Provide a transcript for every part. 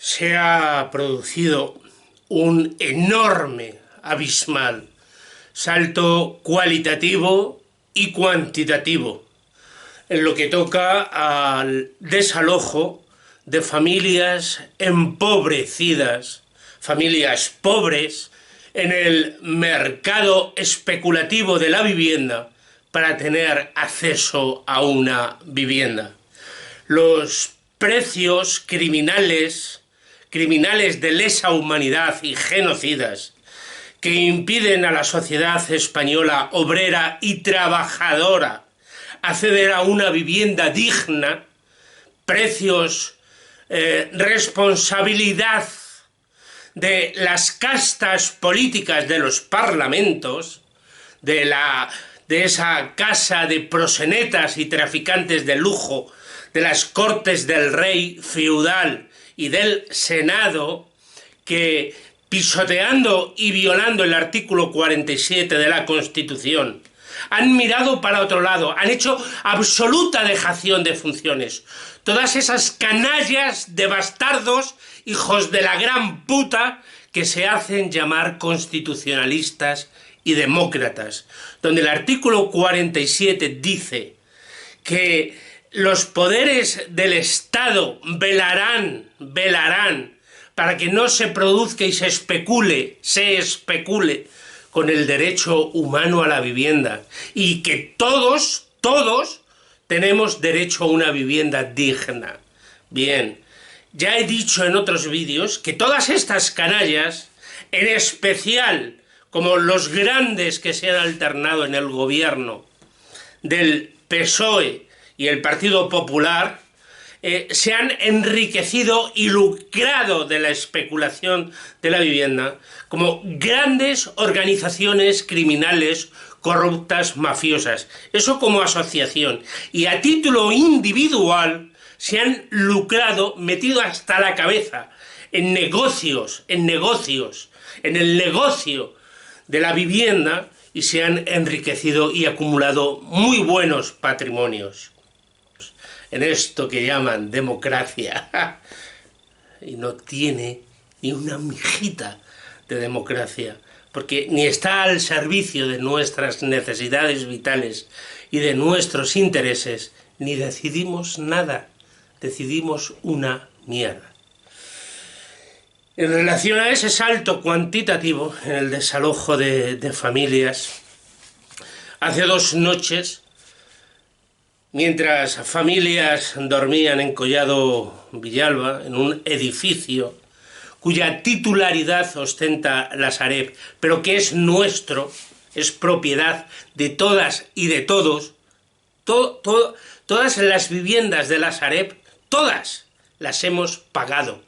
se ha producido un enorme, abismal salto cualitativo y cuantitativo en lo que toca al desalojo de familias empobrecidas, familias pobres, en el mercado especulativo de la vivienda para tener acceso a una vivienda. Los precios criminales de lesa humanidad y genocidas que impiden a la sociedad española obrera y trabajadora acceder a una vivienda digna, precios, responsabilidad de las castas políticas de los parlamentos, de esa casa de proxenetas y traficantes de lujo, de las cortes del rey feudal y del Senado, que pisoteando y violando el artículo 47 de la Constitución, han mirado para otro lado, han hecho absoluta dejación de funciones. Todas esas canallas de bastardos, hijos de la gran puta, que se hacen llamar constitucionalistas y demócratas, donde el artículo 47 dice que los poderes del Estado velarán para que no se produzca y se especule con el derecho humano a la vivienda, y que todos tenemos derecho a una vivienda digna. Bien, ya he dicho en otros vídeos que todas estas canallas, en especial como los grandes que se han alternado en el gobierno del PSOE y el Partido Popular, se han enriquecido y lucrado de la especulación de la vivienda como grandes organizaciones criminales, corruptas, mafiosas. Eso como asociación. Y a título individual se han lucrado, metido hasta la cabeza en negocios, en el negocio de la vivienda, y se han enriquecido y acumulado muy buenos patrimonios en esto que llaman democracia, y no tiene ni una mijita de democracia, porque ni está al servicio de nuestras necesidades vitales y de nuestros intereses, ni decidimos nada, decidimos una mierda. En relación a ese salto cuantitativo en el desalojo de familias, hace 2 noches, mientras familias dormían en Collado Villalba, en un edificio cuya titularidad ostenta la Sareb, pero que es nuestro, es propiedad de todas y de todos, todas las viviendas de la Sareb, todas las hemos pagado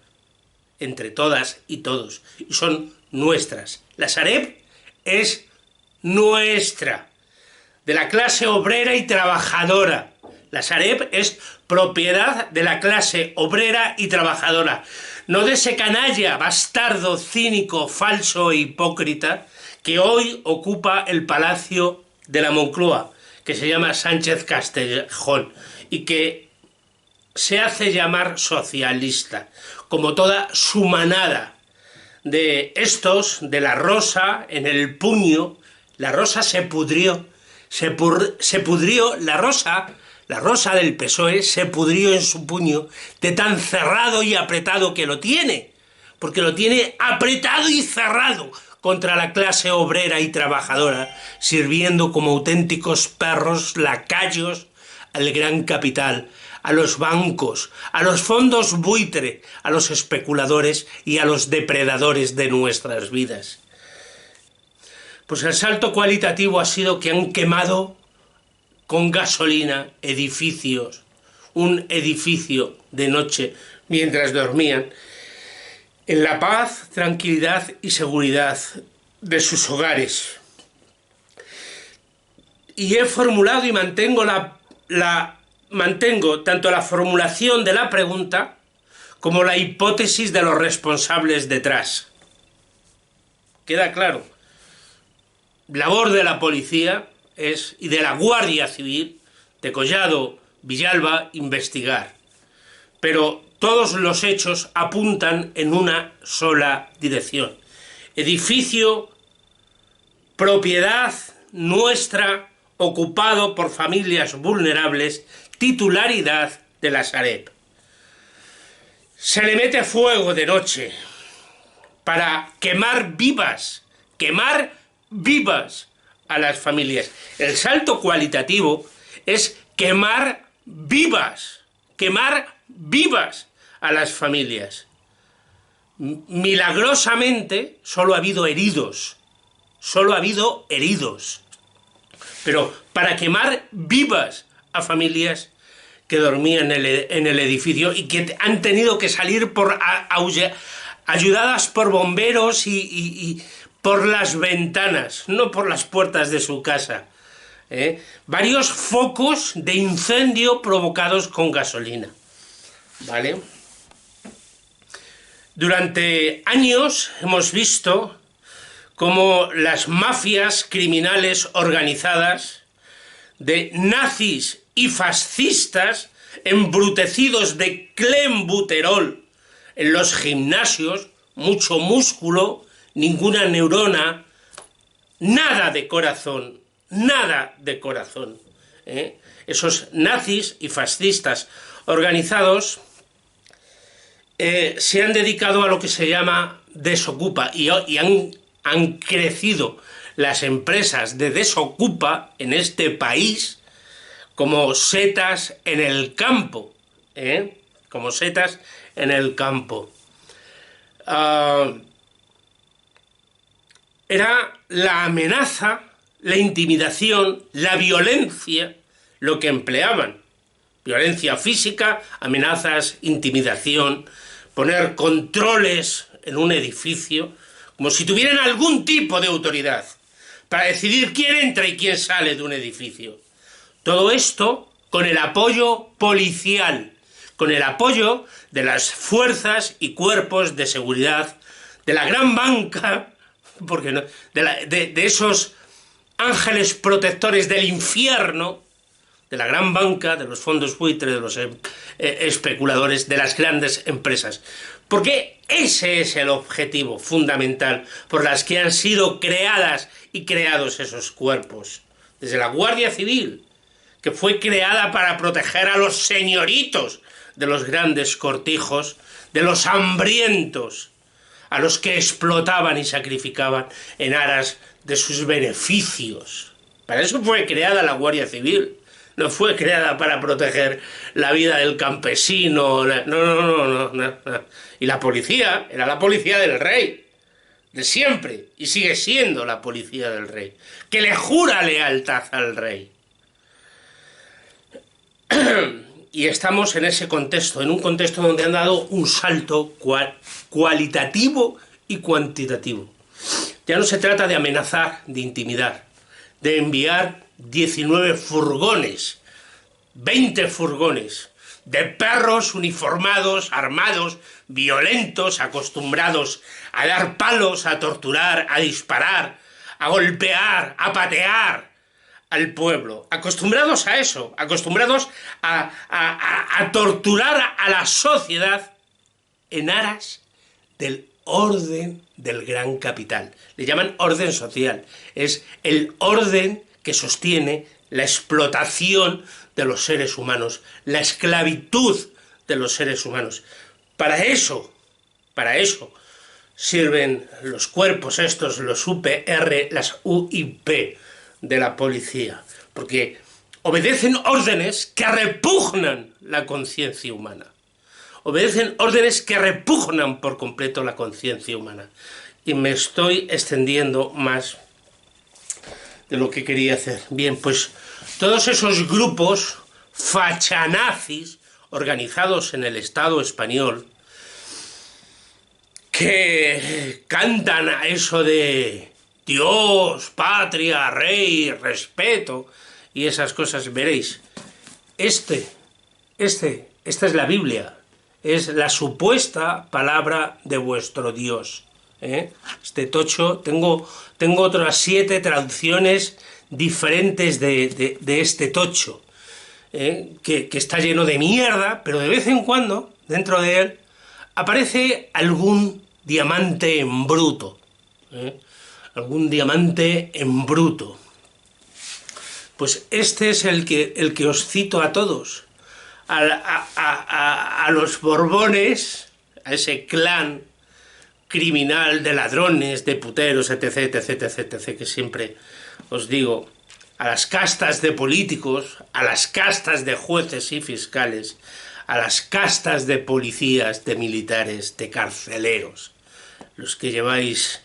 entre todas y todos, y son nuestras. La Sareb es nuestra, de la clase obrera y trabajadora. La Sareb es propiedad de la clase obrera y trabajadora, no de ese canalla, bastardo, cínico, falso e hipócrita que hoy ocupa el Palacio de la Moncloa, que se llama Sánchez Castejón, y que se hace llamar socialista, como toda su manada de estos, de la rosa en el puño. La rosa se pudrió, la rosa del PSOE se pudrió en su puño de tan cerrado y apretado que lo tiene, porque lo tiene apretado y cerrado contra la clase obrera y trabajadora, sirviendo como auténticos perros lacayos al gran capital, a los bancos, a los fondos buitre, a los especuladores y a los depredadores de nuestras vidas. Pues el salto cualitativo ha sido que han quemado con gasolina edificios, un edificio de noche mientras dormían, en la paz, tranquilidad y seguridad de sus hogares. Y he formulado y mantengo tanto la formulación de la pregunta como la hipótesis de los responsables detrás. ¿Queda claro? Labor de la policía y de la Guardia Civil de Collado Villalba investigar. Pero todos los hechos apuntan en una sola dirección. Edificio, propiedad nuestra, ocupado por familias vulnerables, titularidad de la Sareb. Se le mete fuego de noche para quemar vivas a las familias. El salto cualitativo es quemar vivas a las familias. Milagrosamente solo ha habido heridos, pero para quemar vivas a familias que dormían en el edificio y que han tenido que salir ayudadas por bomberos y por las ventanas, no por las puertas de su casa. Varios focos de incendio provocados con gasolina. ¿Vale? Durante años hemos visto cómo las mafias criminales organizadas de nazis y fascistas embrutecidos de clenbuterol en los gimnasios, mucho músculo, ninguna neurona, nada de corazón. Esos nazis y fascistas organizados se han dedicado a lo que se llama desocupa y han crecido las empresas de desocupa en este país como setas en el campo, como setas en el campo. Era la amenaza, la intimidación, la violencia lo que empleaban. Violencia física, amenazas, intimidación, poner controles en un edificio, como si tuvieran algún tipo de autoridad para decidir quién entra y quién sale de un edificio. Todo esto con el apoyo policial, con el apoyo de las fuerzas y cuerpos de seguridad, de la gran banca, porque no, de esos ángeles protectores del infierno, de la gran banca, de los fondos buitre, de los especuladores, de las grandes empresas. Porque ese es el objetivo fundamental por las que han sido creadas y creados esos cuerpos. Desde la Guardia Civil, que fue creada para proteger a los señoritos de los grandes cortijos, de los hambrientos, a los que explotaban y sacrificaban en aras de sus beneficios. Para eso fue creada la Guardia Civil. No fue creada para proteger la vida del campesino. No. Y la policía era la policía del rey, de siempre, y sigue siendo la policía del rey, que le jura lealtad al rey. Y estamos en ese contexto, en un contexto donde han dado un salto cualitativo y cuantitativo. Ya no se trata de amenazar, de intimidar, de enviar 19 furgones, 20 furgones, de perros uniformados, armados, violentos, acostumbrados a dar palos, a torturar, a disparar, a golpear, a patear al pueblo. Acostumbrados a eso, acostumbrados a torturar a la sociedad en aras del orden del gran capital. Le llaman orden social. Es el orden que sostiene la explotación de los seres humanos, la esclavitud de los seres humanos. Para eso sirven los cuerpos estos, los UPR, las UIP de la policía, porque obedecen órdenes que repugnan la conciencia humana. Obedecen órdenes que repugnan por completo la conciencia humana. Y me estoy extendiendo más de lo que quería hacer. Bien, pues todos esos grupos fachanazis organizados en el Estado español que cantan a eso de Dios, patria, rey, respeto y esas cosas, veréis. Esta es la Biblia, es la supuesta palabra de vuestro Dios. Este tocho, tengo otras 7 traducciones diferentes de este tocho, que está lleno de mierda, pero de vez en cuando dentro de él, aparece algún diamante en bruto, ¿eh? Algún diamante en bruto. Pues este es el que os cito a todos, a los Borbones, a ese clan criminal de ladrones, de puteros, etc., etc., etc., etc., que siempre os digo, a las castas de políticos, a las castas de jueces y fiscales, a las castas de policías, de militares, de carceleros, los que lleváis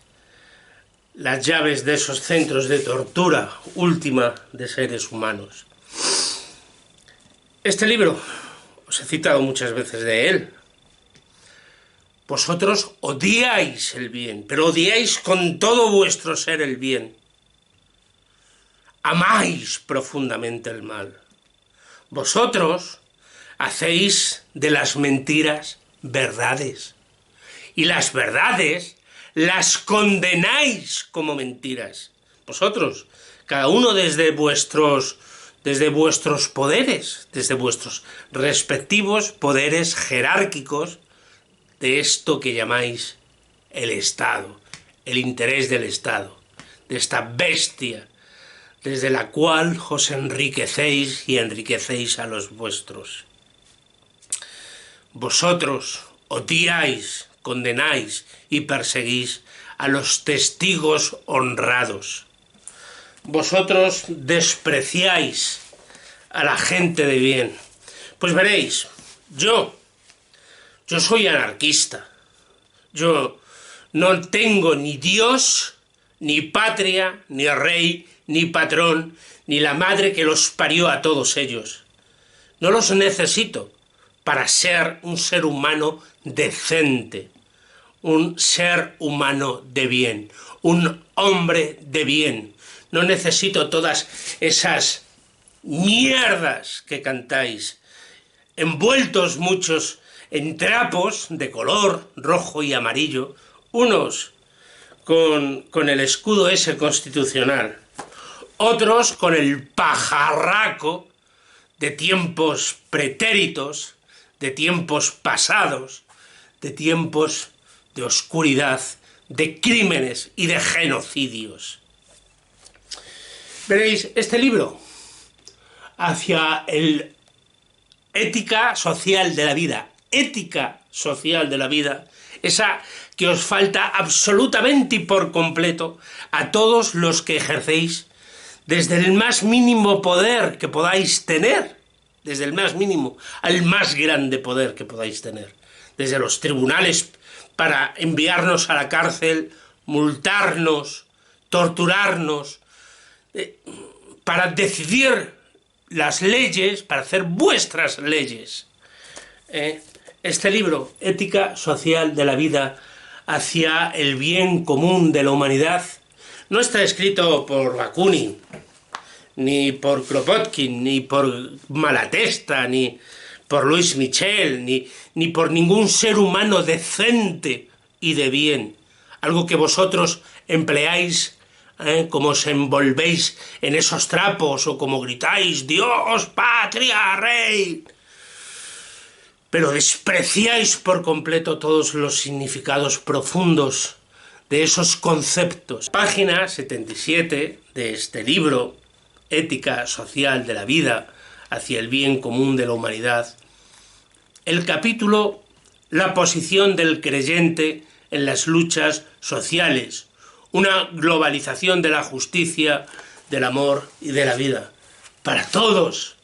las llaves de esos centros de tortura última de seres humanos. Este libro, os he citado muchas veces de él. Vosotros odiáis el bien, pero odiáis con todo vuestro ser el bien. Amáis profundamente el mal. Vosotros hacéis de las mentiras verdades, y las verdades las condenáis como mentiras. Vosotros, cada uno desde vuestros poderes, desde vuestros respectivos poderes jerárquicos de esto que llamáis el Estado, el interés del Estado, de esta bestia desde la cual os enriquecéis y enriquecéis a los vuestros. Vosotros odiáis, condenáis y perseguís a los testigos honrados. Vosotros despreciáis a la gente de bien. Pues veréis, yo soy anarquista. Yo no tengo ni Dios, ni patria, ni rey, ni patrón, ni la madre que los parió a todos ellos. No los necesito para ser un ser humano decente, un ser humano de bien, un hombre de bien. No necesito todas esas mierdas que cantáis, envueltos muchos en trapos de color rojo y amarillo, unos con el escudo ese constitucional, otros con el pajarraco de tiempos pretéritos, de tiempos pasados, de tiempos de oscuridad, de crímenes y de genocidios. Veréis, este libro, hacia el ética social de la vida, esa que os falta absolutamente y por completo a todos los que ejercéis desde el más mínimo poder que podáis tener, desde el más mínimo al más grande poder que podáis tener, desde los tribunales para enviarnos a la cárcel, multarnos, torturarnos, para decidir las leyes, para hacer vuestras leyes. Este libro, Ética Social de la Vida hacia el bien común de la humanidad, no está escrito por Bakunin, ni por Kropotkin, ni por Malatesta, ni por Louis Michel, ni por ningún ser humano decente y de bien. Algo que vosotros empleáis, como os envolvéis en esos trapos o como gritáis Dios, patria, rey. Pero despreciáis por completo todos los significados profundos de esos conceptos. Página 77 de este libro, Ética Social de la Vida hacia el bien común de la humanidad, el capítulo La posición del creyente en las luchas sociales, una globalización de la justicia, del amor y de la vida, para todos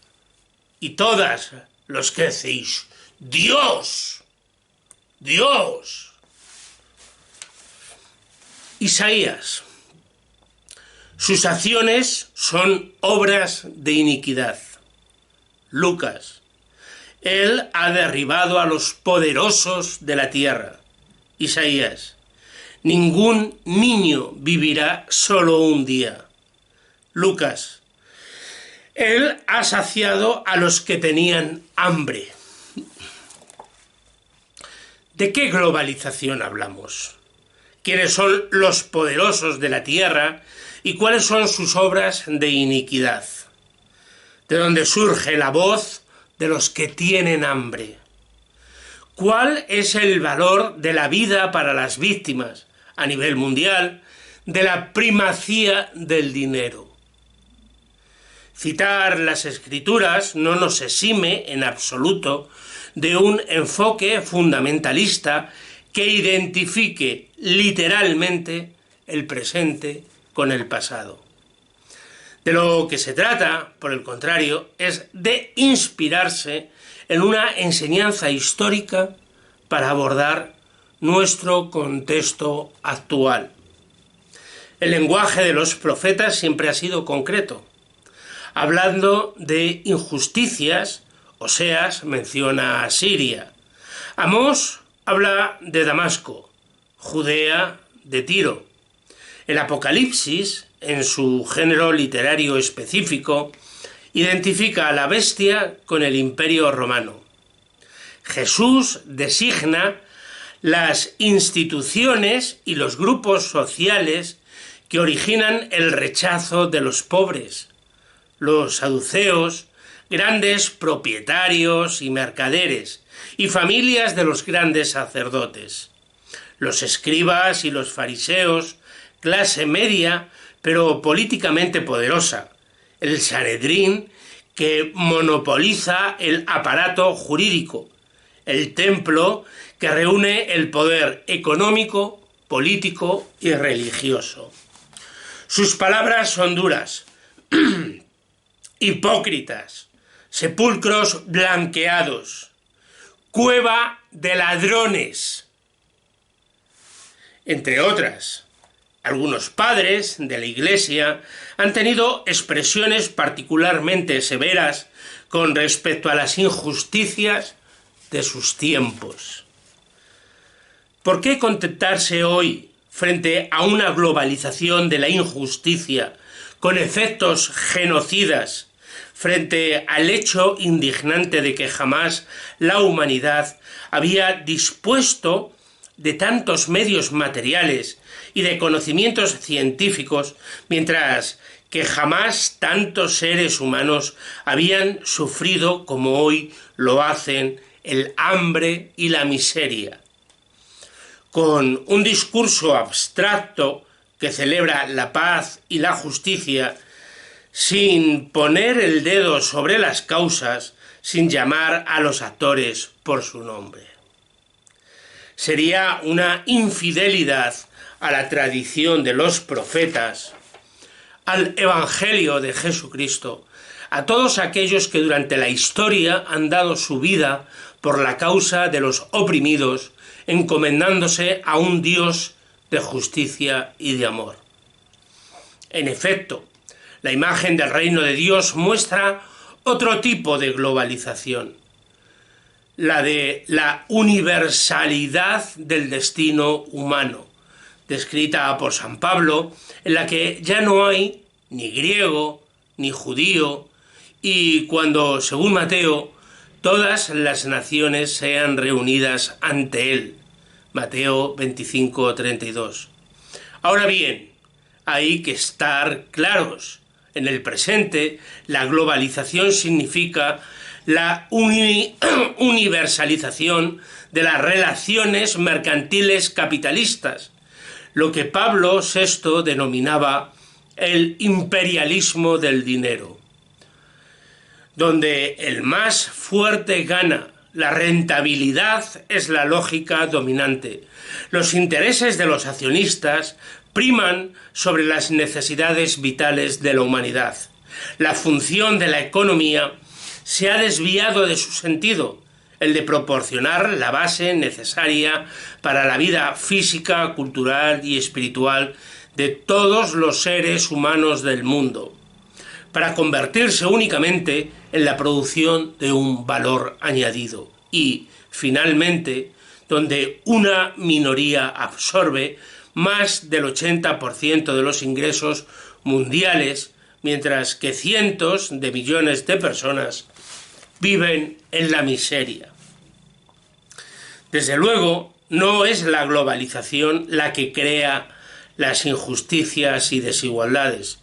y todas los que decís Dios, Dios. Isaías. Sus acciones son obras de iniquidad. Lucas. Él ha derribado a los poderosos de la tierra. Isaías. Ningún niño vivirá solo un día. Lucas. Él ha saciado a los que tenían hambre. ¿De qué globalización hablamos? ¿Quiénes son los poderosos de la tierra y cuáles son sus obras de iniquidad? ¿De dónde surge la voz de los que tienen hambre? ¿Cuál es el valor de la vida para las víctimas a nivel mundial de la primacía del dinero? Citar las Escrituras no nos exime en absoluto de un enfoque fundamentalista que identifique literalmente el presente con el pasado. De lo que se trata, por el contrario, es de inspirarse en una enseñanza histórica para abordar nuestro contexto actual. El lenguaje de los profetas siempre ha sido concreto. Hablando de injusticias, Oseas menciona a Siria. Amós habla de Damasco, Judea de Tiro. El Apocalipsis, en su género literario específico, identifica a la bestia con el Imperio Romano. Jesús designa las instituciones y los grupos sociales que originan el rechazo de los pobres, los saduceos, grandes propietarios y mercaderes, y familias de los grandes sacerdotes, los escribas y los fariseos, clase media pero políticamente poderosa, el Sanedrín que monopoliza el aparato jurídico, el templo que reúne el poder económico, político y religioso. Sus palabras son duras, hipócritas, sepulcros blanqueados, cueva de ladrones, entre otras. Algunos padres de la Iglesia han tenido expresiones particularmente severas con respecto a las injusticias de sus tiempos. ¿Por qué contentarse hoy frente a una globalización de la injusticia con efectos genocidas, frente al hecho indignante de que jamás la humanidad había dispuesto de tantos medios materiales y de conocimientos científicos, mientras que jamás tantos seres humanos habían sufrido como hoy lo hacen el hambre y la miseria? Con un discurso abstracto que celebra la paz y la justicia, sin poner el dedo sobre las causas, sin llamar a los actores por su nombre. Sería una infidelidad a la tradición de los profetas, al Evangelio de Jesucristo, a todos aquellos que durante la historia han dado su vida por la causa de los oprimidos, encomendándose a un Dios de justicia y de amor. En efecto, la imagen del reino de Dios muestra otro tipo de globalización, la de la universalidad del destino humano, descrita por San Pablo, en la que ya no hay ni griego ni judío, y cuando, según Mateo, todas las naciones sean reunidas ante él. Mateo 25:32. Ahora bien, hay que estar claros. En el presente, la globalización significa la universalización de las relaciones mercantiles capitalistas, lo que Pablo VI denominaba el imperialismo del dinero, donde el más fuerte gana. La rentabilidad es la lógica dominante. Los intereses de los accionistas priman sobre las necesidades vitales de la humanidad. La función de la economía se ha desviado de su sentido, el de proporcionar la base necesaria para la vida física, cultural y espiritual de todos los seres humanos del mundo, para convertirse únicamente en la producción de un valor añadido y, finalmente, donde una minoría absorbe más del 80% de los ingresos mundiales, mientras que cientos de millones de personas viven en la miseria. Desde luego, no es la globalización la que crea las injusticias y desigualdades,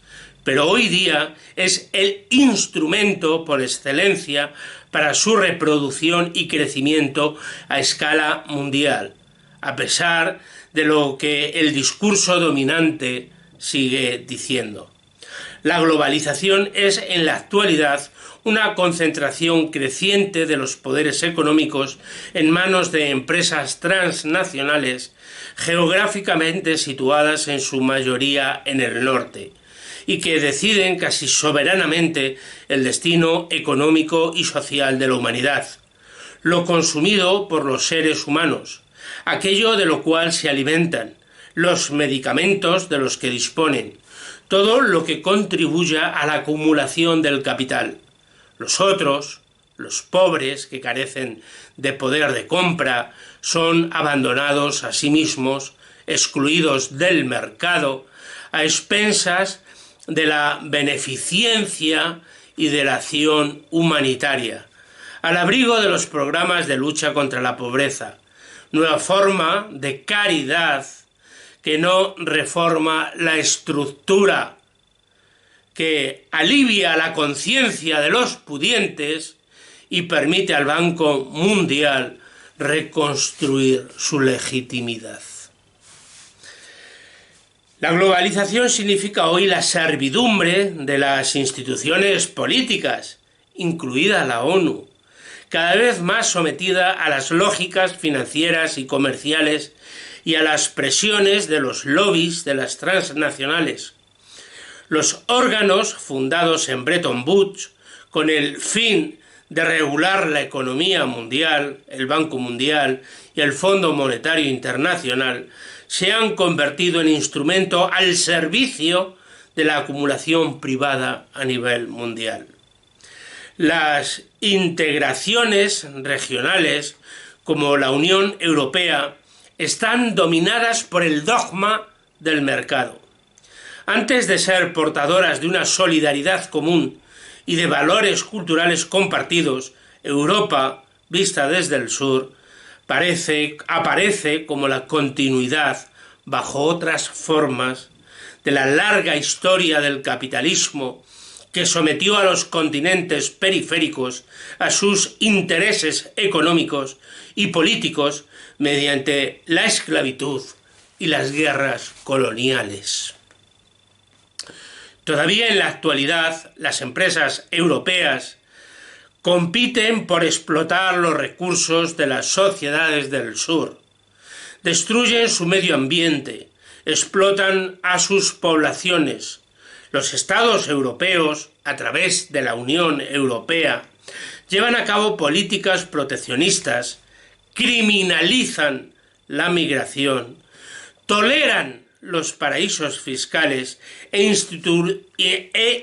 pero hoy día es el instrumento por excelencia para su reproducción y crecimiento a escala mundial, a pesar de lo que el discurso dominante sigue diciendo. La globalización es en la actualidad una concentración creciente de los poderes económicos en manos de empresas transnacionales geográficamente situadas en su mayoría en el norte y que deciden casi soberanamente el destino económico y social de la humanidad, lo consumido por los seres humanos, aquello de lo cual se alimentan, los medicamentos de los que disponen, todo lo que contribuya a la acumulación del capital. Los otros, los pobres que carecen de poder de compra, son abandonados a sí mismos, excluidos del mercado, a expensas de la beneficencia y de la acción humanitaria, al abrigo de los programas de lucha contra la pobreza, nueva forma de caridad que no reforma la estructura, que alivia la conciencia de los pudientes y permite al Banco Mundial reconstruir su legitimidad. La globalización significa hoy la servidumbre de las instituciones políticas, incluida la ONU, cada vez más sometida a las lógicas financieras y comerciales y a las presiones de los lobbies de las transnacionales. Los órganos fundados en Bretton Woods con el fin de regular la economía mundial, el Banco Mundial y el Fondo Monetario Internacional, se han convertido en instrumento al servicio de la acumulación privada a nivel mundial. Las integraciones regionales, como la Unión Europea, están dominadas por el dogma del mercado. Antes de ser portadoras de una solidaridad común y de valores culturales compartidos, Europa, vista desde el sur, aparece como la continuidad, bajo otras formas, de la larga historia del capitalismo que sometió a los continentes periféricos a sus intereses económicos y políticos mediante la esclavitud y las guerras coloniales. Todavía en la actualidad, las empresas europeas compiten por explotar los recursos de las sociedades del sur, destruyen su medio ambiente, explotan a sus poblaciones. Los Estados europeos, a través de la Unión Europea, llevan a cabo políticas proteccionistas, criminalizan la migración, toleran los paraísos fiscales e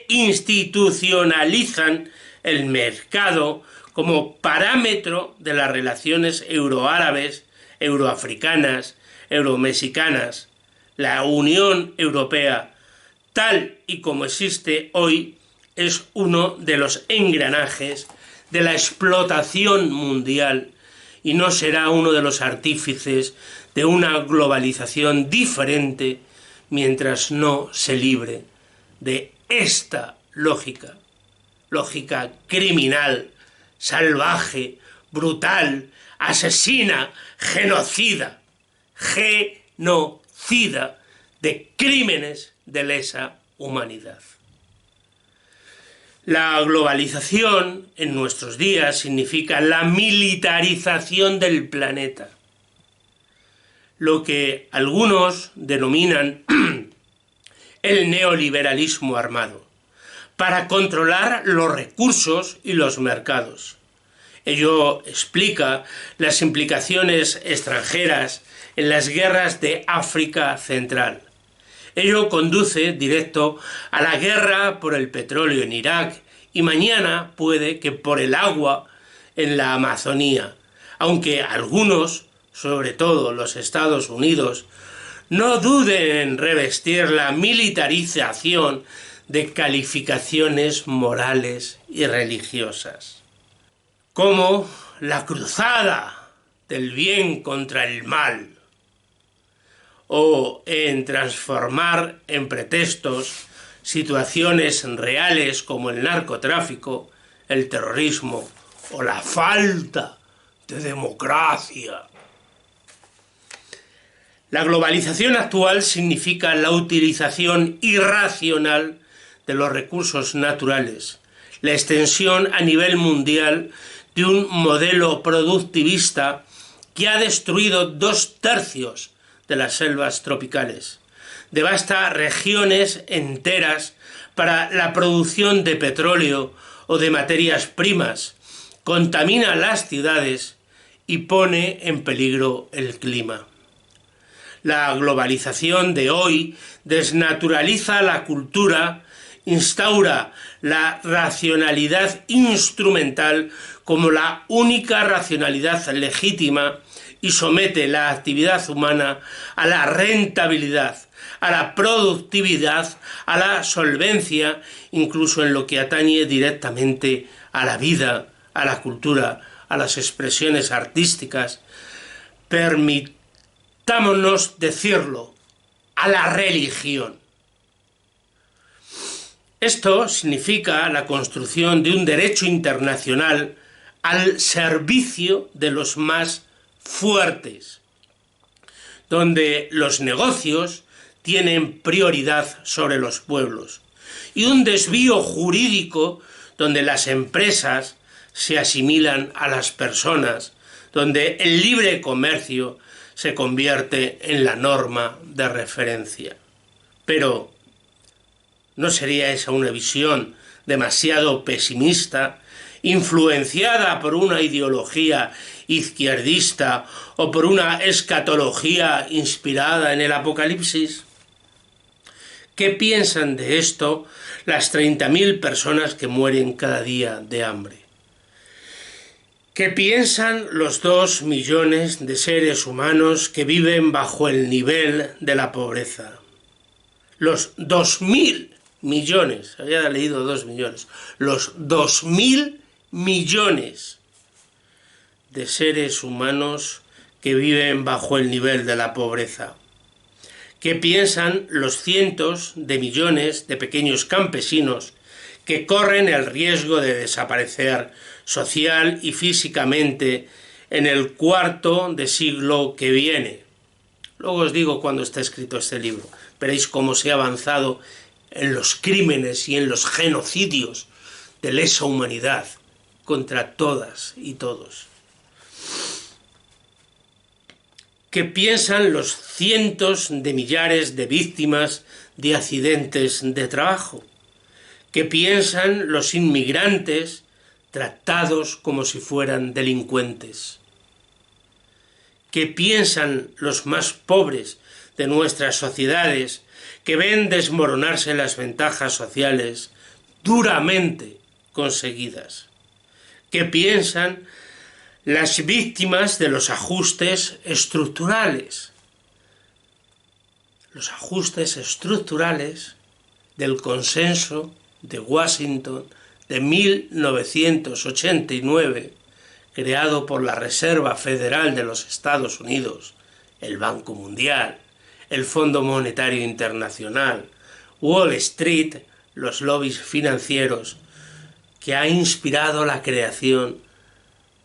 institucionalizan el mercado como parámetro de las relaciones euroárabes, euroafricanas, euromexicanas. La Unión Europea, tal y como existe hoy, es uno de los engranajes de la explotación mundial y no será uno de los artífices de una globalización diferente mientras no se libre de esta lógica criminal, salvaje, brutal, asesina, genocida de crímenes de lesa humanidad. La globalización en nuestros días significa la militarización del planeta, lo que algunos denominan el neoliberalismo armado, para controlar los recursos y los mercados. Ello explica las implicaciones extranjeras en las guerras de África Central. Ello conduce directo a la guerra por el petróleo en Irak y mañana puede que por el agua en la Amazonía, aunque algunos, sobre todo los Estados Unidos, no duden en revestir la militarización de calificaciones morales y religiosas, como la cruzada del bien contra el mal, o en transformar en pretextos situaciones reales como el narcotráfico, el terrorismo o la falta de democracia. La globalización actual significa la utilización irracional de los recursos naturales, la extensión a nivel mundial de un modelo productivista que ha destruido 2/3 de las selvas tropicales, devasta regiones enteras para la producción de petróleo o de materias primas, contamina las ciudades y pone en peligro el clima. La globalización de hoy desnaturaliza la cultura, instaura la racionalidad instrumental como la única racionalidad legítima y somete la actividad humana a la rentabilidad, a la productividad, a la solvencia, incluso en lo que atañe directamente a la vida, a la cultura, a las expresiones artísticas. Permitámonos decirlo, a la religión. Esto significa la construcción de un derecho internacional al servicio de los más fuertes, donde los negocios tienen prioridad sobre los pueblos, y un desvío jurídico donde las empresas se asimilan a las personas, donde el libre comercio se convierte en la norma de referencia. Pero ¿no sería esa una visión demasiado pesimista, influenciada por una ideología izquierdista o por una escatología inspirada en el Apocalipsis? ¿Qué piensan de esto las 30.000 personas que mueren cada día de hambre? ¿Qué piensan los 2 millones de seres humanos que viven bajo el nivel de la pobreza? Los 2.000 millones, había leído 2 millones, los 2.000 millones de seres humanos que viven bajo el nivel de la pobreza. ¿Qué piensan los cientos de millones de pequeños campesinos que corren el riesgo de desaparecer social y físicamente en el cuarto de siglo que viene? Luego os digo cuándo está escrito este libro. Veréis cómo se ha avanzado en los crímenes y en los genocidios de lesa humanidad contra todas y todos. ¿Qué piensan los cientos de millares de víctimas de accidentes de trabajo? ¿Qué piensan los inmigrantes tratados como si fueran delincuentes? ¿Qué piensan los más pobres de nuestras sociedades que ven desmoronarse las ventajas sociales duramente conseguidas? ¿Qué piensan las víctimas de los ajustes estructurales? Los ajustes estructurales del Consenso de Washington de 1989, creado por la Reserva Federal de los Estados Unidos, el Banco Mundial, el Fondo Monetario Internacional, Wall Street, los lobbies financieros, que ha inspirado la creación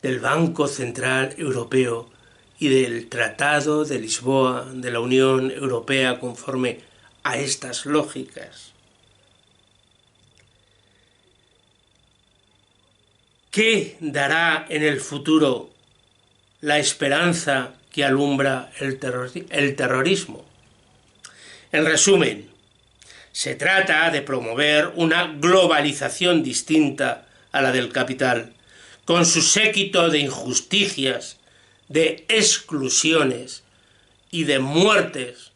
del Banco Central Europeo y del Tratado de Lisboa de la Unión Europea conforme a estas lógicas. ¿Qué dará en el futuro la esperanza que alumbra el terrorismo? En resumen, se trata de promover una globalización distinta a la del capital, con su séquito de injusticias, de exclusiones y de muertes,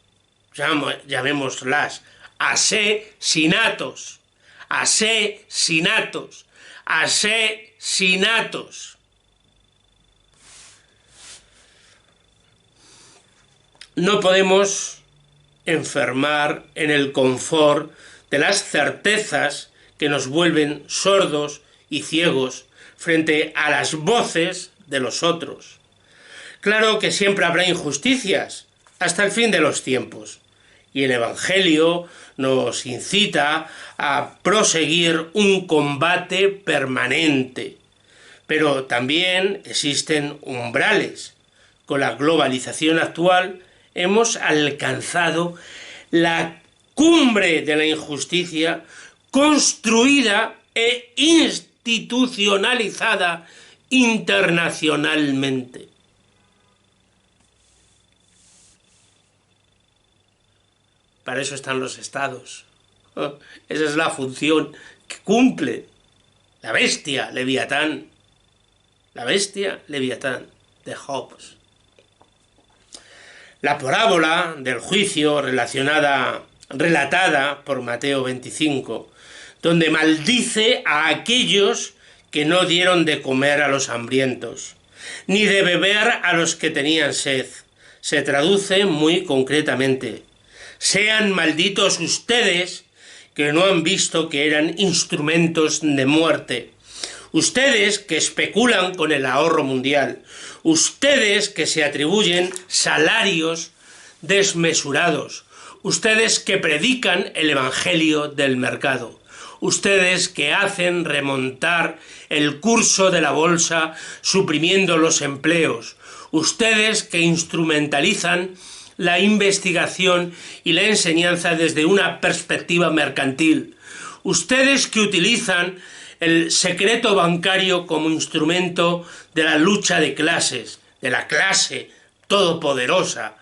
llamémoslas asesinatos, asesinatos, asesinatos. No podemos enfermar en el confort de las certezas que nos vuelven sordos y ciegos frente a las voces de los otros. Claro que siempre habrá injusticias hasta el fin de los tiempos, y el Evangelio nos incita a proseguir un combate permanente. Pero también existen umbrales. Con la globalización actual hemos alcanzado la cumbre de la injusticia construida e institucionalizada internacionalmente. Para eso están los estados. Esa es la función que cumple la bestia Leviatán. La bestia Leviatán de Hobbes. La parábola del juicio relatada por Mateo 25, donde maldice a aquellos que no dieron de comer a los hambrientos, ni de beber a los que tenían sed, se traduce muy concretamente: sean malditos ustedes que no han visto que eran instrumentos de muerte, ustedes que especulan con el ahorro mundial, ustedes que se atribuyen salarios desmesurados, ustedes que predican el evangelio del mercado, ustedes que hacen remontar el curso de la bolsa suprimiendo los empleos, ustedes que instrumentalizan la investigación y la enseñanza desde una perspectiva mercantil, ustedes que utilizan el secreto bancario como instrumento de la lucha de clases, de la clase todopoderosa,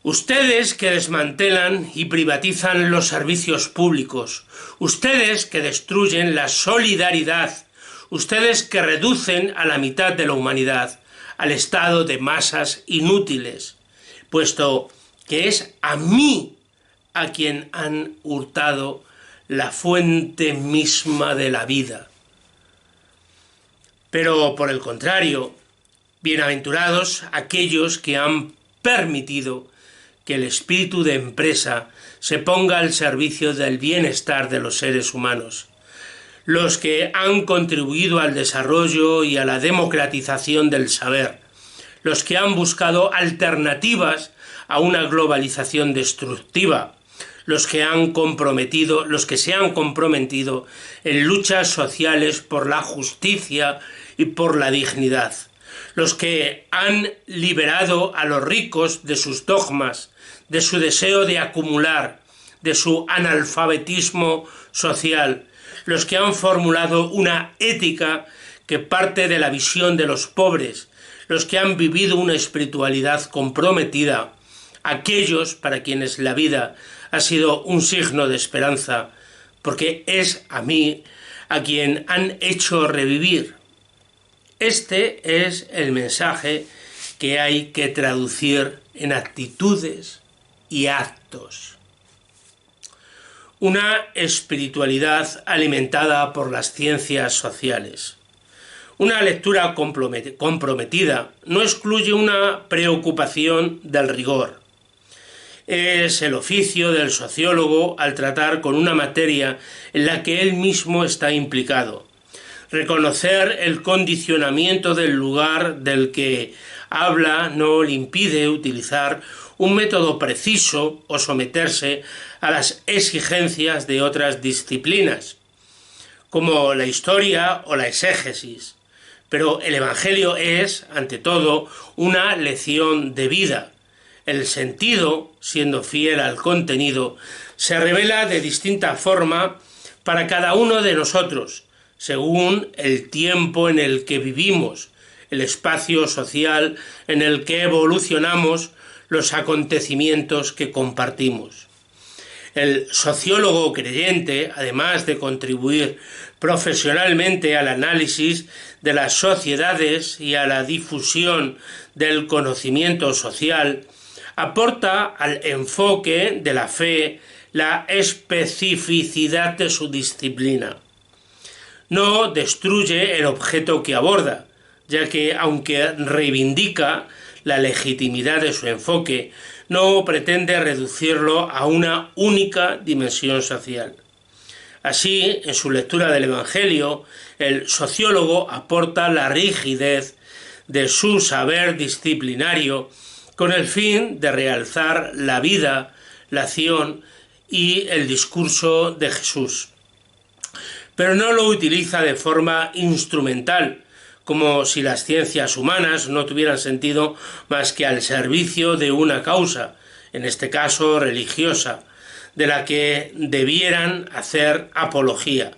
ustedes que desmantelan y privatizan los servicios públicos, ustedes que destruyen la solidaridad, ustedes que reducen a la mitad de la humanidad al estado de masas inútiles, puesto que es a mí a quien han hurtado la fuente misma de la vida. Pero por el contrario, bienaventurados aquellos que han permitido que el espíritu de empresa se ponga al servicio del bienestar de los seres humanos, los que han contribuido al desarrollo y a la democratización del saber, los que han buscado alternativas a una globalización destructiva, los que se han comprometido en luchas sociales por la justicia y por la dignidad, los que han liberado a los ricos de sus dogmas, de su deseo de acumular, de su analfabetismo social, los que han formulado una ética que parte de la visión de los pobres, los que han vivido una espiritualidad comprometida, aquellos para quienes la vida ha sido un signo de esperanza, porque es a mí a quien han hecho revivir. Este es el mensaje que hay que traducir en actitudes y actos. Una espiritualidad alimentada por las ciencias sociales. Una lectura comprometida no excluye una preocupación del rigor. Es el oficio del sociólogo al tratar con una materia en la que él mismo está implicado. Reconocer el condicionamiento del lugar del que habla no le impide utilizar un método preciso o someterse a las exigencias de otras disciplinas, como la historia o la exégesis. Pero el Evangelio es, ante todo, una lección de vida. El sentido, siendo fiel al contenido, se revela de distinta forma para cada uno de nosotros, según el tiempo en el que vivimos, el espacio social en el que evolucionamos, los acontecimientos que compartimos. El sociólogo creyente, además de contribuir profesionalmente al análisis de las sociedades y a la difusión del conocimiento social, aporta al enfoque de la fe la especificidad de su disciplina. No destruye el objeto que aborda, ya que, aunque reivindica la legitimidad de su enfoque, no pretende reducirlo a una única dimensión social. Así, en su lectura del Evangelio, el sociólogo aporta la rigidez de su saber disciplinario con el fin de realzar la vida, la acción y el discurso de Jesús. Pero no lo utiliza de forma instrumental, como si las ciencias humanas no tuvieran sentido más que al servicio de una causa, en este caso religiosa, de la que debieran hacer apología.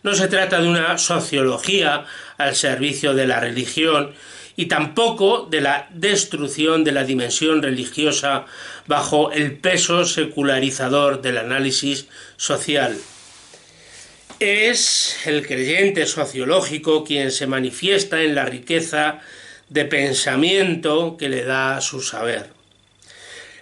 No se trata de una sociología al servicio de la religión y tampoco de la destrucción de la dimensión religiosa bajo el peso secularizador del análisis social. Es el creyente sociológico quien se manifiesta en la riqueza de pensamiento que le da su saber.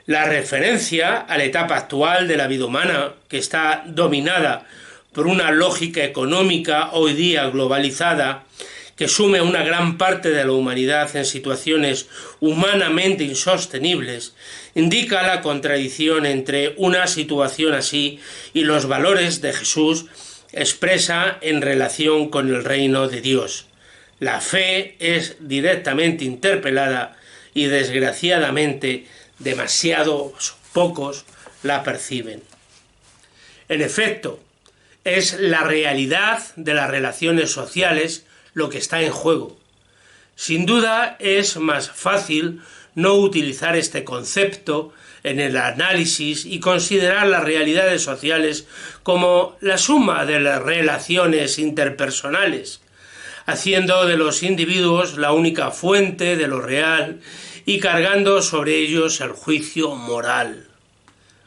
La referencia a la etapa actual de la vida humana, que está dominada por una lógica económica hoy día globalizada, que sume a una gran parte de la humanidad en situaciones humanamente insostenibles, indica la contradicción entre una situación así y los valores de Jesús expresa en relación con el reino de Dios. La fe es directamente interpelada y desgraciadamente demasiados pocos la perciben. En efecto, es la realidad de las relaciones sociales lo que está en juego. Sin duda es más fácil no utilizar este concepto en el análisis y considerar las realidades sociales como la suma de las relaciones interpersonales, haciendo de los individuos la única fuente de lo real y cargando sobre ellos el juicio moral.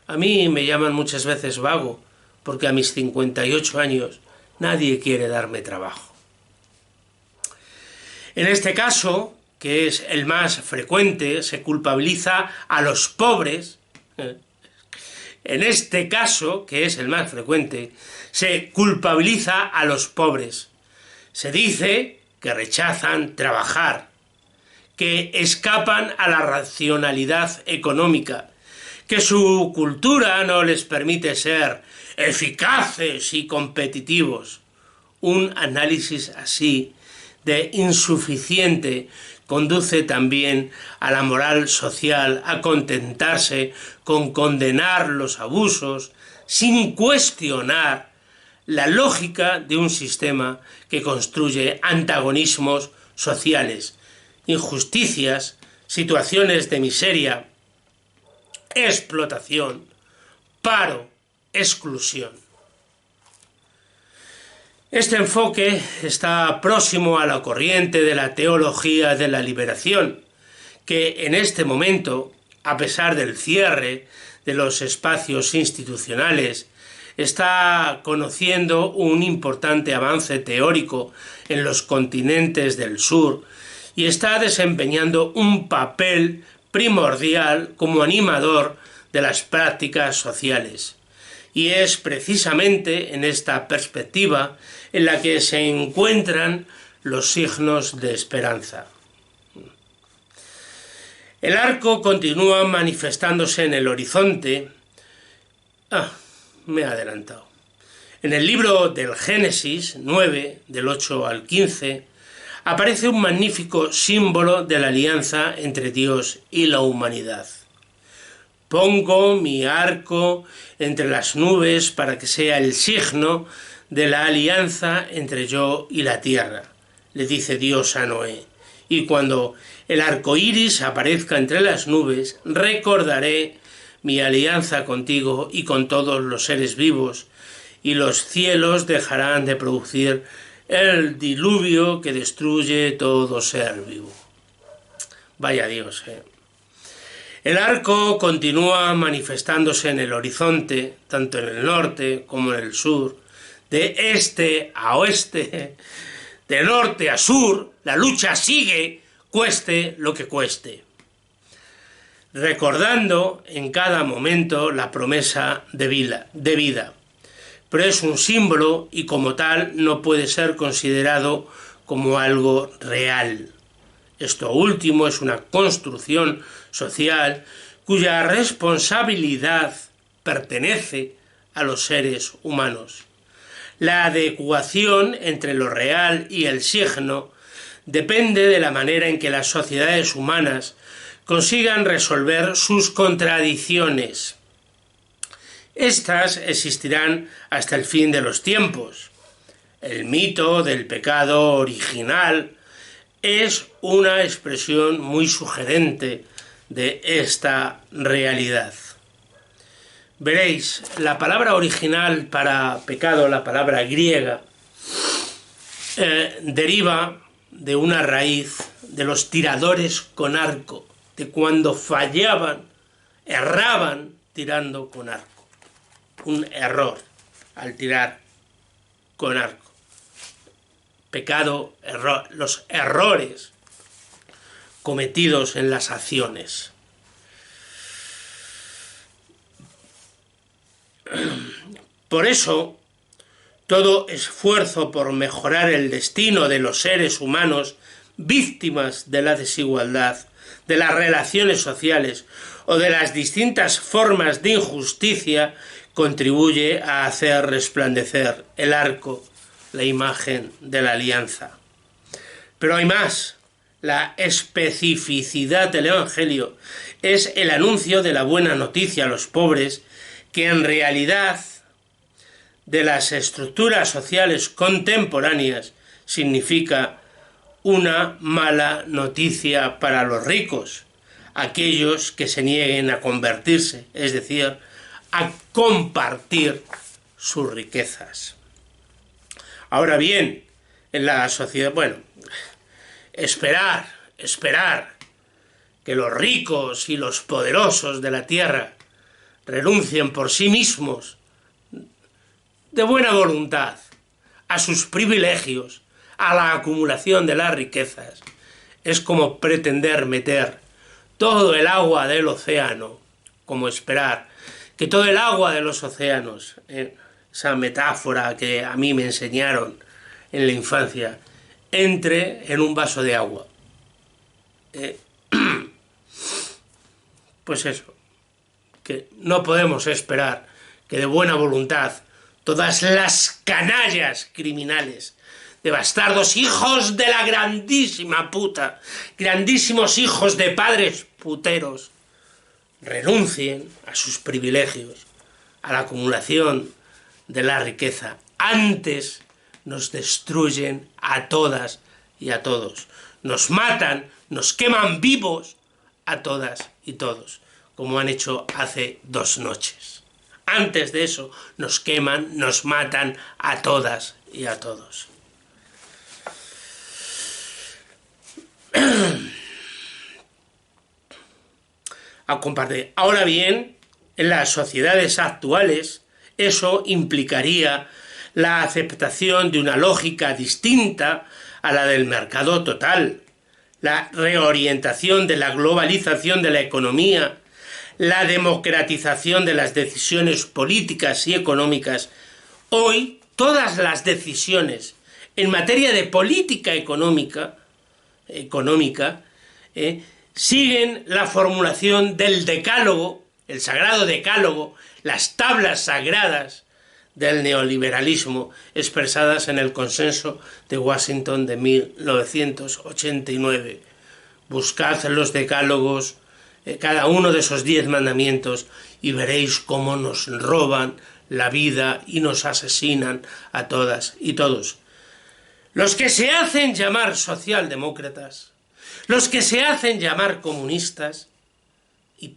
A mí me llaman muchas veces vago, porque a mis 58 años nadie quiere darme trabajo. En este caso, que es el más frecuente, se culpabiliza a los pobres. En este caso, que es el más frecuente, se culpabiliza a los pobres. Se dice que rechazan trabajar, que escapan a la racionalidad económica, que su cultura no les permite ser eficaces y competitivos. Un análisis así de insuficiente conduce también a la moral social a contentarse con condenar los abusos sin cuestionar la lógica de un sistema que construye antagonismos sociales, injusticias, situaciones de miseria, explotación, paro, exclusión. Este enfoque está próximo a la corriente de la teología de la liberación, que en este momento, a pesar del cierre de los espacios institucionales, está conociendo un importante avance teórico en los continentes del sur y está desempeñando un papel primordial como animador de las prácticas sociales. Y es precisamente en esta perspectiva en la que se encuentran los signos de esperanza. El arco continúa manifestándose en el horizonte. Me he adelantado. En el libro del Génesis 9, del 8 al 15, aparece un magnífico símbolo de la alianza entre Dios y la humanidad. Pongo mi arco entre las nubes para que sea el signo de la alianza entre yo y la tierra, le dice Dios a Noé. Y cuando el arco iris aparezca entre las nubes, recordaré mi alianza contigo y con todos los seres vivos, y los cielos dejarán de producir el diluvio que destruye todo ser vivo. Vaya Dios, El arco continúa manifestándose en el horizonte, tanto en el norte como en el sur, de este a oeste, de norte a sur. La lucha sigue, cueste lo que cueste, recordando en cada momento la promesa de vida. Pero es un símbolo y como tal no puede ser considerado como algo real. Esto último es una construcción social cuya responsabilidad pertenece a los seres humanos. La adecuación entre lo real y el signo depende de la manera en que las sociedades humanas consigan resolver sus contradicciones. Estas existirán hasta el fin de los tiempos. El mito del pecado original es una expresión muy sugerente de esta realidad. Veréis, la palabra original para pecado, la palabra griega, deriva de una raíz de los tiradores con arco, de cuando fallaban, erraban tirando con arco. Un error al tirar con arco. Pecado, error, los errores cometidos en las acciones. Por eso, todo esfuerzo por mejorar el destino de los seres humanos víctimas de la desigualdad, de las relaciones sociales o de las distintas formas de injusticia contribuye a hacer resplandecer el arco, la imagen de la alianza. Pero hay más. La especificidad del Evangelio es el anuncio de la buena noticia a los pobres, que en realidad de las estructuras sociales contemporáneas significa una mala noticia para los ricos, aquellos que se nieguen a convertirse, es decir, a compartir sus riquezas. Ahora bien, en la sociedad, esperar que los ricos y los poderosos de la tierra renuncien por sí mismos, de buena voluntad, a sus privilegios, a la acumulación de las riquezas, es como pretender meter todo el agua del océano, como esperar que todo el agua de los océanos, esa metáfora que a mí me enseñaron en la infancia, entre en un vaso de agua. Pues eso, que no podemos esperar que de buena voluntad todas las canallas criminales de bastardos hijos de la grandísima puta, grandísimos hijos de padres puteros, renuncien a sus privilegios, a la acumulación de la riqueza. Antes nos destruyen a todas y a todos. Nos matan, nos queman vivos a todas y todos, como han hecho hace 2 noches. Antes de eso nos queman, nos matan a todas y a todos. A compartir. Ahora bien, en las sociedades actuales, eso implicaría la aceptación de una lógica distinta a la del mercado total, la reorientación de la globalización de la economía, la democratización de las decisiones políticas y económicas. Hoy, todas las decisiones en materia de política económica, siguen la formulación del decálogo, el sagrado decálogo, las tablas sagradas del neoliberalismo expresadas en el Consenso de Washington de 1989. Buscad los decálogos, cada uno de esos 10 mandamientos, y veréis cómo nos roban la vida y nos asesinan a todas y todos. Los que se hacen llamar socialdemócratas, los que se hacen llamar comunistas y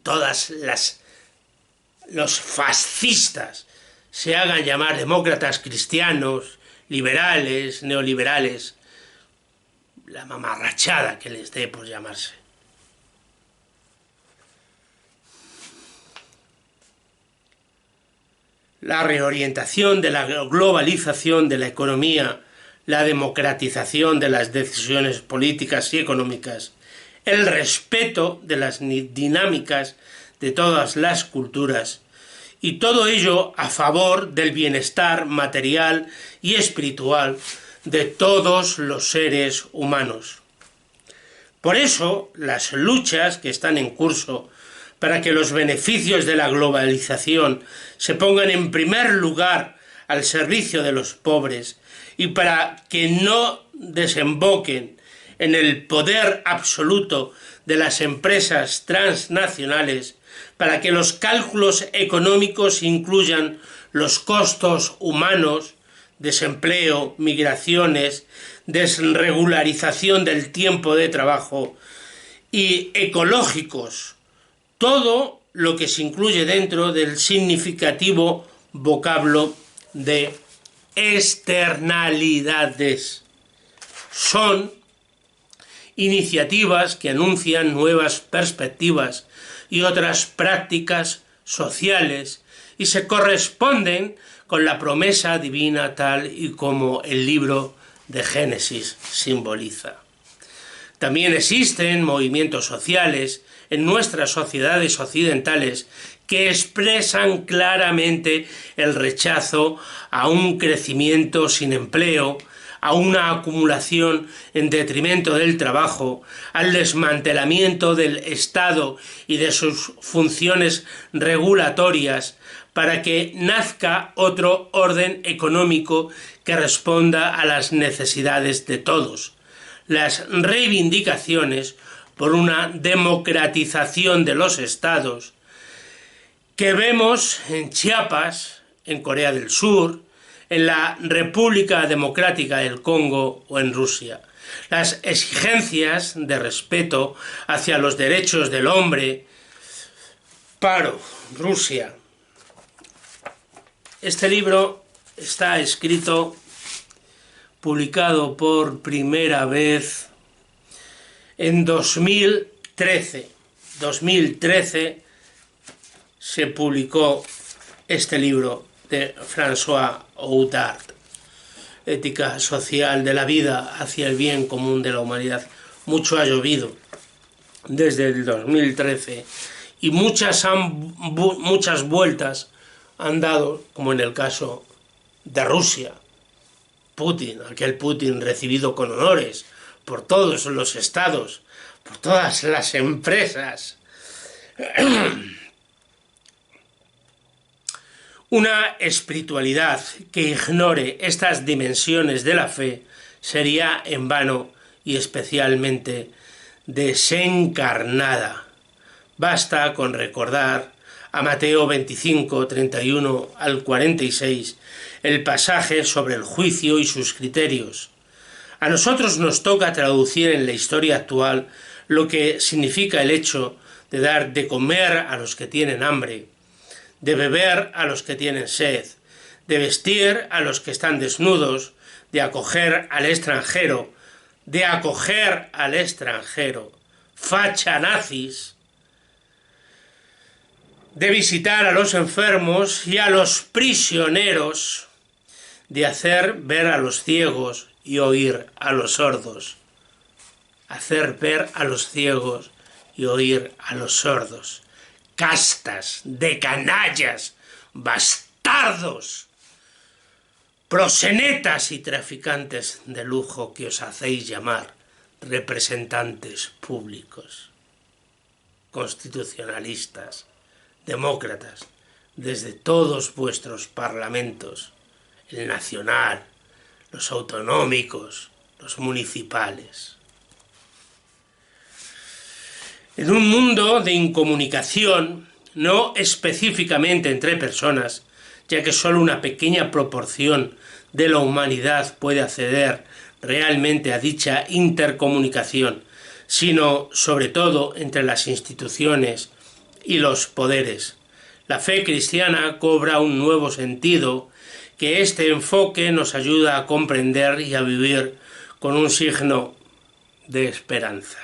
los fascistas se hagan llamar demócratas cristianos, liberales, neoliberales, la mamarrachada que les dé por llamarse. La reorientación de la globalización de la economía, la democratización de las decisiones políticas y económicas, el respeto de las dinámicas de todas las culturas, y todo ello a favor del bienestar material y espiritual de todos los seres humanos. Por eso, las luchas que están en curso para que los beneficios de la globalización se pongan en primer lugar al servicio de los pobres y para que no desemboquen en el poder absoluto de las empresas transnacionales para que los cálculos económicos incluyan los costos humanos, desempleo, migraciones, desregularización del tiempo de trabajo y ecológicos, todo lo que se incluye dentro del significativo vocablo de externalidades. Son iniciativas que anuncian nuevas perspectivas y otras prácticas sociales y se corresponden con la promesa divina tal y como el libro de Génesis simboliza. También existen movimientos sociales en nuestras sociedades occidentales que expresan claramente el rechazo a un crecimiento sin empleo, a una acumulación en detrimento del trabajo, al desmantelamiento del Estado y de sus funciones regulatorias para que nazca otro orden económico que responda a las necesidades de todos. Las reivindicaciones por una democratización de los estados que vemos en Chiapas, en Corea del Sur, en la República Democrática del Congo o en Rusia. Las exigencias de respeto hacia los derechos del hombre, paro, Rusia. Este libro está escrito, publicado por primera vez en 2013. 2013 se publicó este libro de François Houdard, Ética social de la vida hacia el bien común de la humanidad. Mucho ha llovido desde el 2013 y muchas vueltas han dado, como en el caso de Rusia. Putin, aquel Putin recibido con honores por todos los estados, por todas las empresas. Una espiritualidad que ignore estas dimensiones de la fe sería en vano y especialmente desencarnada. Basta con recordar a Mateo 25, 31 al 46, el pasaje sobre el juicio y sus criterios. A nosotros nos toca traducir en la historia actual lo que significa el hecho de dar de comer a los que tienen hambre, de beber a los que tienen sed, de vestir a los que están desnudos, de acoger al extranjero, facha nazis, de visitar a los enfermos y a los prisioneros, de hacer ver a los ciegos y oír a los sordos. Hacer ver a los ciegos y oír a los sordos. Castas de canallas, bastardos, proxenetas y traficantes de lujo que os hacéis llamar representantes públicos, constitucionalistas, demócratas, desde todos vuestros parlamentos, el nacional, los autonómicos, los municipales. En un mundo de incomunicación, no específicamente entre personas, ya que solo una pequeña proporción de la humanidad puede acceder realmente a dicha intercomunicación, sino sobre todo entre las instituciones y los poderes. La fe cristiana cobra un nuevo sentido que este enfoque nos ayuda a comprender y a vivir con un signo de esperanza.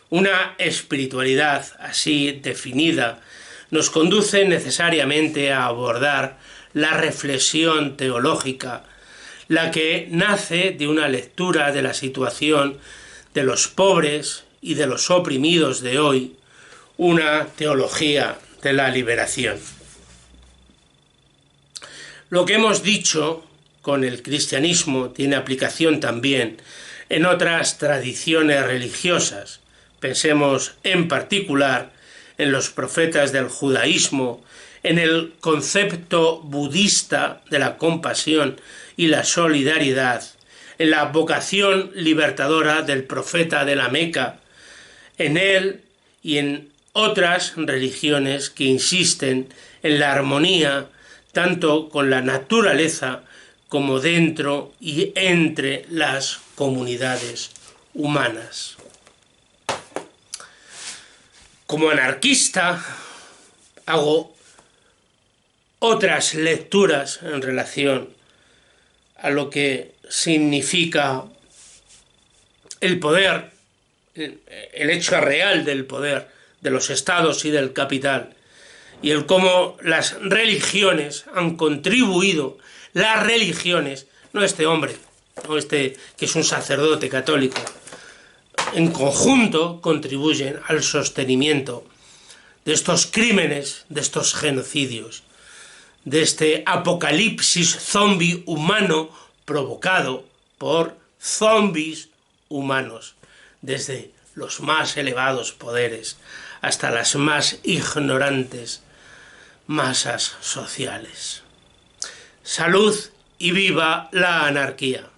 Una espiritualidad así definida nos conduce necesariamente a abordar la reflexión teológica, la que nace de una lectura de la situación de los pobres y de los oprimidos de hoy, una teología de la liberación. Lo que hemos dicho con el cristianismo tiene aplicación también en otras tradiciones religiosas. Pensemos en particular en los profetas del judaísmo, en el concepto budista de la compasión y la solidaridad, en la vocación libertadora del profeta de la Meca, en él y en otras religiones que insisten en la armonía tanto con la naturaleza como dentro y entre las comunidades humanas. Como anarquista, hago otras lecturas en relación a lo que significa el poder, el hecho real del poder de los estados y del capital, y el cómo las religiones han contribuido, las religiones, no este hombre, no este que es un sacerdote católico, en conjunto contribuyen al sostenimiento de estos crímenes, de estos genocidios, de este apocalipsis zombie humano provocado por zombies humanos, desde los más elevados poderes hasta las más ignorantes masas sociales. Salud y viva la anarquía.